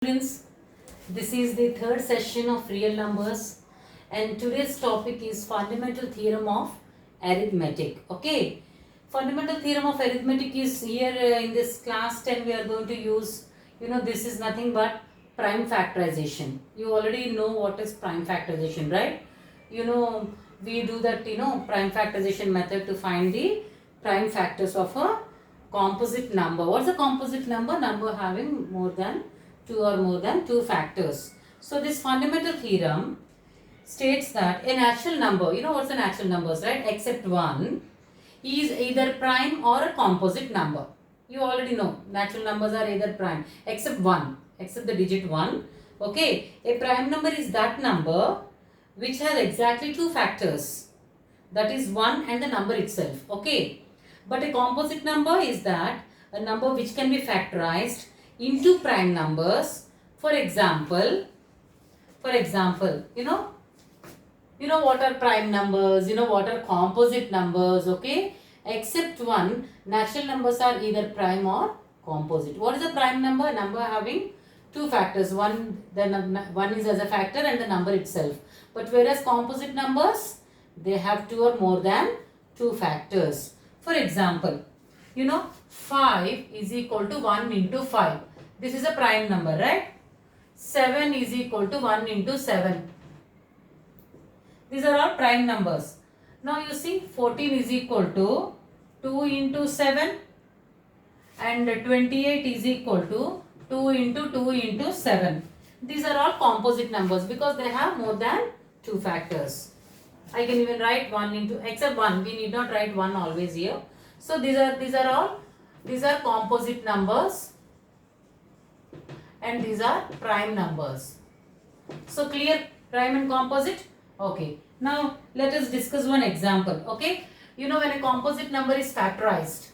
Students, this is the third session of real numbers and today's topic is fundamental theorem of arithmetic. Okay, fundamental theorem of arithmetic is here in this class 10 we are going to use, this is nothing but prime factorization. You already know what is prime factorization, right? We do that, prime factorization method to find the prime factors of a composite number. What's a composite number? Number having more than two or more than two factors. So this fundamental theorem states that a natural number, what's a natural numbers, right? Except one is either prime or a composite number. You already know natural numbers are either prime except one, except the digit 1. Okay, a prime number is that number which has exactly two factors, that is 1 and the number itself. Okay, but a composite number is that a number which can be factorized into prime numbers. For example, what are prime numbers, what are composite numbers. Okay, except one, natural numbers are either prime or composite. What is a prime number? A number having two factors, one is as a factor and the number itself. But whereas composite numbers, they have two or more than two factors. For example, 5 is equal to 1 into 5. This is a prime number, right? 7 is equal to 1 into 7. These are all prime numbers. Now you see 14 is equal to 2 into 7 and 28 is equal to 2 into 2 into 7. These are all composite numbers because they have more than two factors. I can even write 1 into, except 1. We need not write 1 always here. So these are composite numbers and these are prime numbers. So clear, prime and composite? Okay. Now let us discuss one example. Okay. When a composite number is factorized,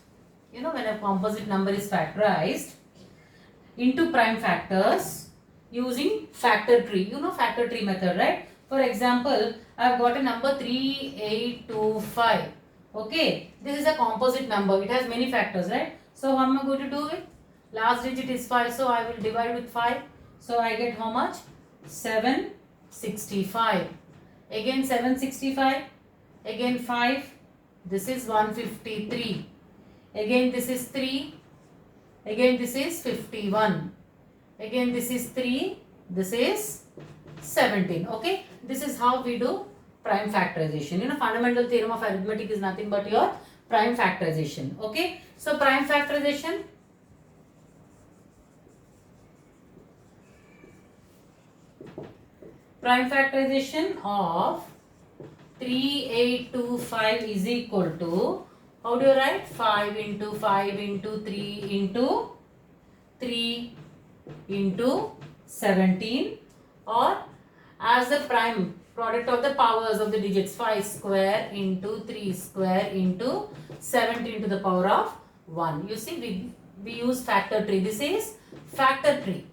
into prime factors using factor tree. Factor tree method, right? For example, I have got a number 3825. Okay. This is a composite number. It has many factors, right? So what am I going to do with? Last digit is 5, so I will divide with 5. So I get how much? 765. Again 765. Again 5. This is 153. Again this is 3. Again this is 51. Again this is 3. This is 17. Okay. This is how we do prime factorization. Fundamental theorem of arithmetic is nothing but your prime factorization. Okay. So prime factorization. Prime factorization of 3825 is equal to, how do you write? 5 into 5 into 3 into 3 into 17, or as the prime product of the powers of the digits, 5 square into 3 square into 17 to the power of 1. You see, we use factor tree. This is factor tree.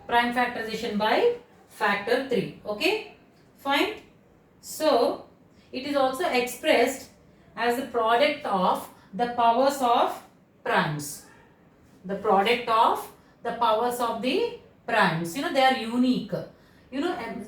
Prime factorization by factor 3. Okay, fine. So it is also expressed as the product of the powers of primes. The product of the powers of the primes. They are unique.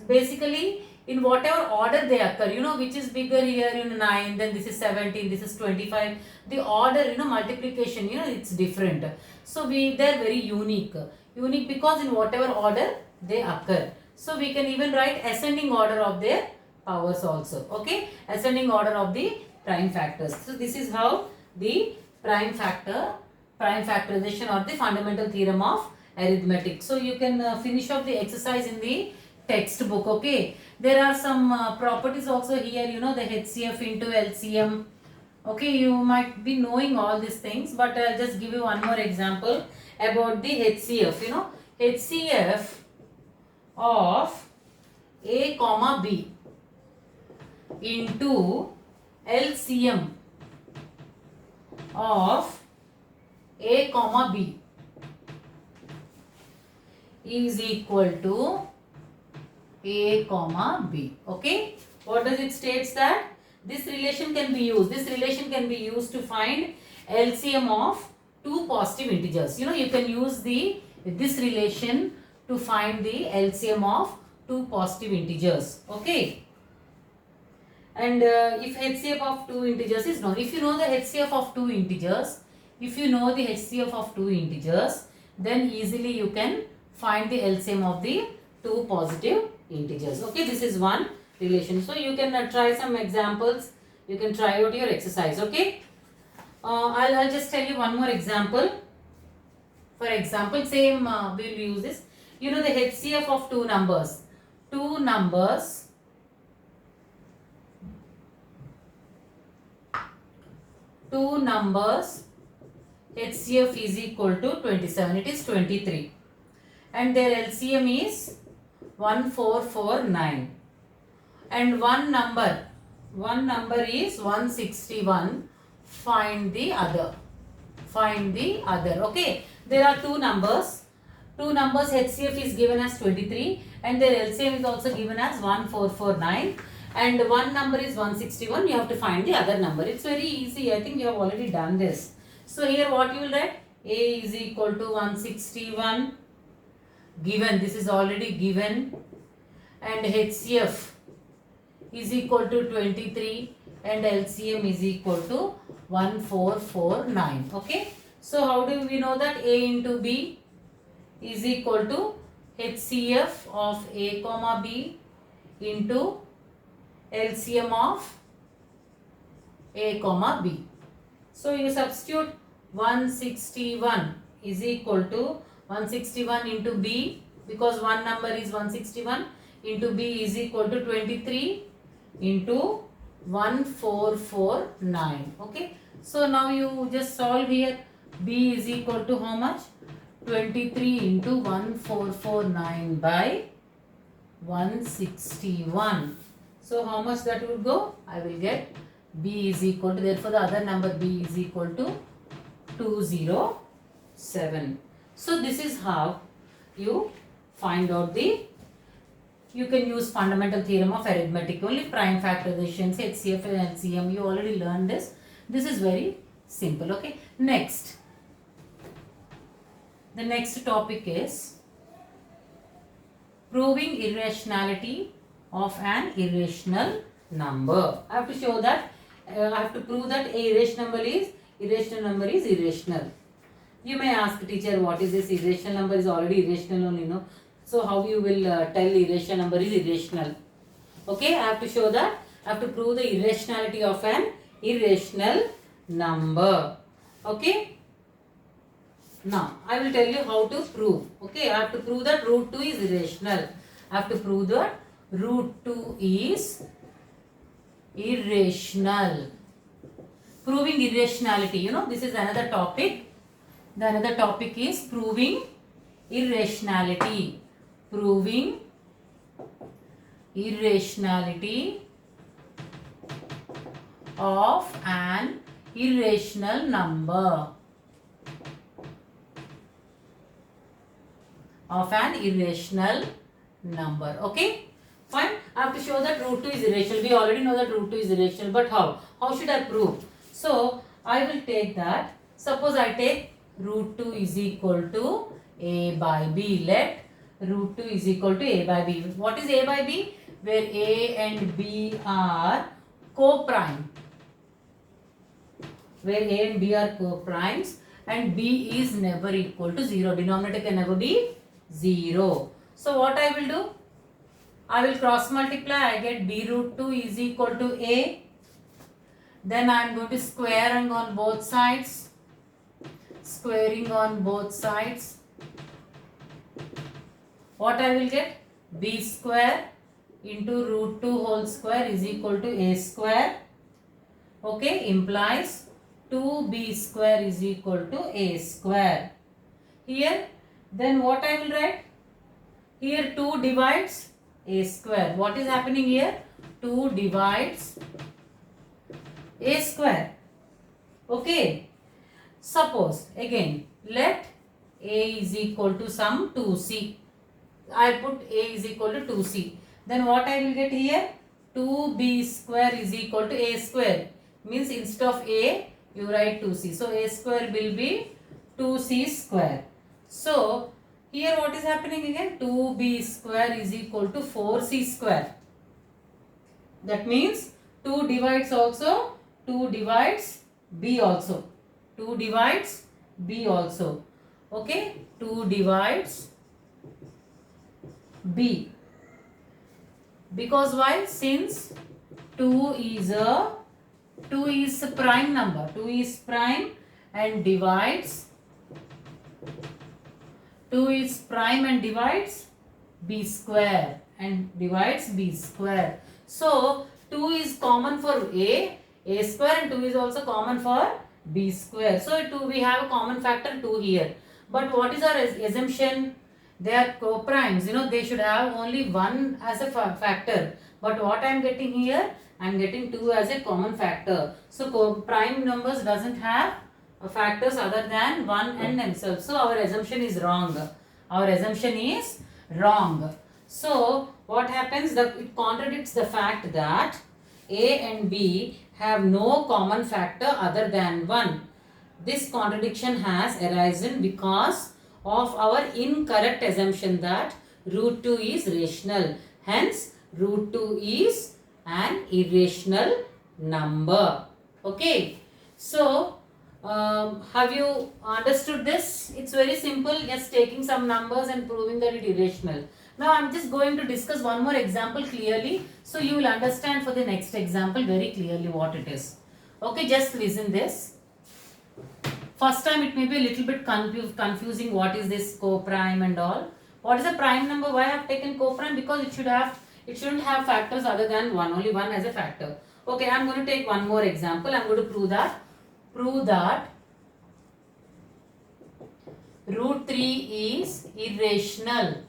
Basically in whatever order they occur, which is bigger here, 9, then this is 17, this is 25. The order, multiplication, it's different. So they are very unique. Unique because in whatever order they occur. So we can even write ascending order of their powers also. Okay, ascending order of the prime factors. So this is how the prime factorization or the fundamental theorem of arithmetic. So you can finish off the exercise in the textbook. Okay, there are some properties also here, the HCF into LCM. Okay, you might be knowing all these things, but I'll just give you one more example about the HCF. HCF of A comma B into LCM of A comma B is equal to A comma B. Okay, what does it states that this relation can be used to find LCM of two positive integers. You know, you can use this relation to find the LCM of two positive integers. Okay. And if HCF of two integers is known, if you know the HCF of two integers, then easily you can find the LCM of the two positive integers. Okay, this is one relation. So you can try some examples. You can try out your exercise. Okay, I'll just tell you one more example. For example, same we'll use this. You know the HCF of two numbers. Two numbers HCF is equal to 27. It is 23. And their LCM is 1449. And one number is 161. Find the other. Okay. There are two numbers. HCF is given as 23 and their LCM is also given as 1449. And one number is 161. You have to find the other number. It's very easy. I think you have already done this. So here what you will write? A is equal to 161. Given. This is already given. And HCF is equal to 23. And LCM is equal to 1449. Okay. So how do we know that? A into B is equal to HCF of A comma B into LCM of A comma B. So you substitute 161 is equal to 161 into B, because one number is 161, into B is equal to 23 into 1449. Okay. So now you just solve here. B is equal to how much? 23 into 1449 by 161. So how much that would go? I will get B is equal to, therefore the other number B is equal to 207. So this is how you find out you can use fundamental theorem of arithmetic, only prime factorizations, HCF and LCM. You already learned this. This is very simple. Okay. Next. The next topic is proving irrationality of an irrational number. I have to show that, I have to prove that a irrational number is irrational. You may ask, teacher, what is this? Irrational number is already irrational only, no? So how you will tell irrational number is irrational? Okay, I have to show that. I have to prove the irrationality of an irrational number. Okay. Now, I will tell you how to prove. Okay, I have to prove that root 2 is irrational. I have to prove that root 2 is irrational. Proving irrationality. You know, this is another topic. The another topic is proving irrationality. Proving irrationality of an irrational number. Okay, fine. I have to show that root 2 is irrational. We already know that root 2 is irrational, but how should I prove? So I will take that. Suppose I take root 2 is equal to a by b. Let root 2 is equal to a by b. What is a by b? Where a and b are co-prime. Where a and b are co-primes and b is never equal to 0. Denominator can never be 0. So what I will do? I will cross multiply. I get b root 2 is equal to a. Then I am going to squaring on both sides. Squaring on both sides. What I will get? B square into root 2 whole square is equal to a square. Okay, implies 2b square is equal to a square. Here, then what I will write? Here 2 divides a square. What is happening here? 2 divides a square. Okay. Suppose again, let a is equal to some 2c. I put a is equal to 2c. Then what I will get here? 2b square is equal to a square. Means instead of a, you write 2c. So a square will be 2c square. So here what is happening again? 2b square is equal to 4c square. That means 2 divides also, 2 divides b also. 2 divides b also. Okay, 2 divides b. Because why? Since 2 is a prime number. 2 is prime and divides 2 is prime and divides b square and divides b square. So 2 is common for a square, and 2 is also common for b square. So 2, we have a common factor 2 here. But what is our assumption? They are co-primes. They should have only 1 as a factor. But what I am getting here? I am getting 2 as a common factor. So prime numbers doesn't have factors other than 1 and themselves. So our assumption is wrong. Our assumption is wrong. So what happens? It contradicts the fact that A and B have no common factor other than 1. This contradiction has arisen because of our incorrect assumption that root 2 is rational. Hence, root 2 is an irrational number. Okay. So, have you understood this? It's very simple, just taking some numbers and proving that it is irrational. Now I am just going to discuss one more example clearly, so you will understand for the next example very clearly what it is. Okay, just listen this. First time it may be a little bit confusing, what is this co-prime and all. What is a prime number? Why I have taken co-prime? Because it shouldn't have factors other than 1, only 1 as a factor. Okay, I am going to take one more example. I am going to prove that root 3 is irrational.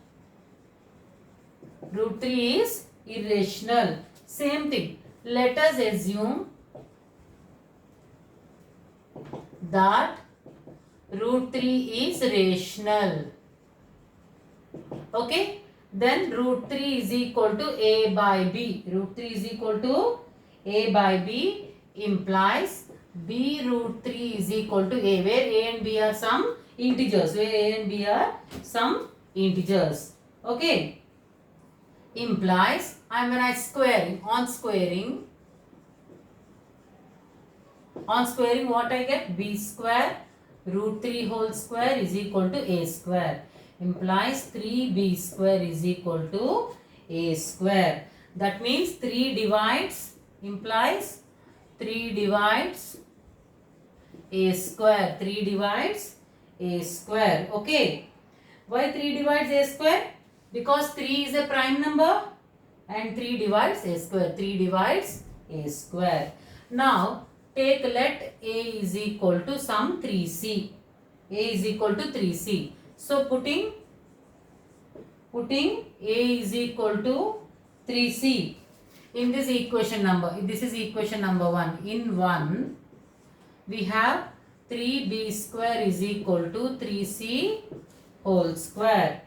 Root 3 is irrational. Same thing. Let us assume that root 3 is rational. Okay. Then root 3 is equal to a by b. Root 3 is equal to a by b implies b root 3 is equal to a, where a and b are some integers. Where a and b are some integers. Okay. Implies, when I squaring, on squaring what I get? B square root 3 whole square is equal to a square. Implies 3b square is equal to a square. That means 3 divides, implies 3 divides a square. 3 divides a square. Okay. Why 3 divides a square? Because 3 is a prime number and 3 divides a square. 3 divides a square. Now let a is equal to some 3c. A is equal to 3c. So putting a is equal to 3c in this equation number. This is equation number 1. In 1 we have 3b square is equal to 3c whole square.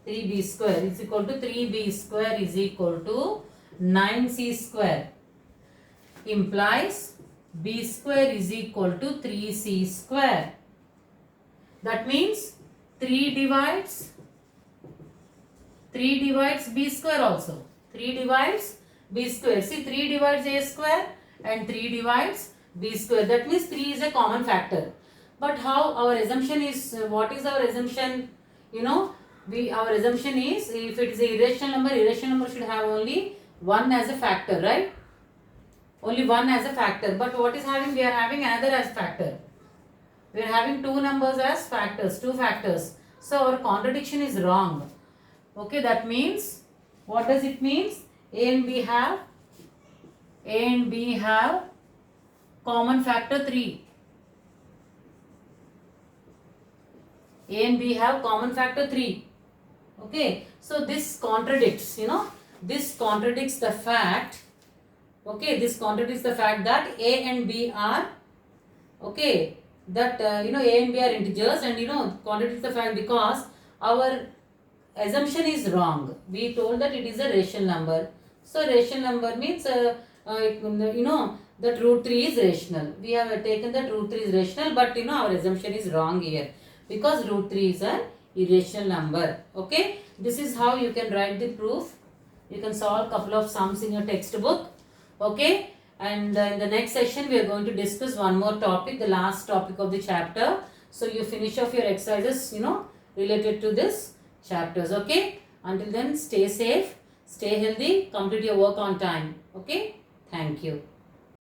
3b square is equal to 3b square is equal to 9c square. Implies b square is equal to 3c square. That means 3 divides b square also. 3 divides b square. See, 3 divides a square and 3 divides b square. That means 3 is a common factor. But how our assumption is, what is our assumption? Our assumption is, if it is a irrational number should have only 1 as a factor, right? Only 1 as a factor. But what is having? We are having another as factor. We are having 2 numbers as factors, 2 factors. So our contradiction is wrong. Okay, that means, what does it mean? A and B have common factor 3. A and B have common factor 3. Okay, so this contradicts, this contradicts the fact, this contradicts the fact that A and B are, that A and B are integers, and contradicts the fact because our assumption is wrong. We told that it is a rational number. So rational number means, that root 3 is rational. We have taken that root 3 is rational, but our assumption is wrong here because root 3 is an irrational number. Okay, this is how you can write the proof. You can solve couple of sums in your textbook. Okay, and in the next session we are going to discuss one more topic, the last topic of the chapter. So you finish off your exercises related to this chapters. Okay, until then, stay safe, stay healthy, complete your work on time. Okay, thank you.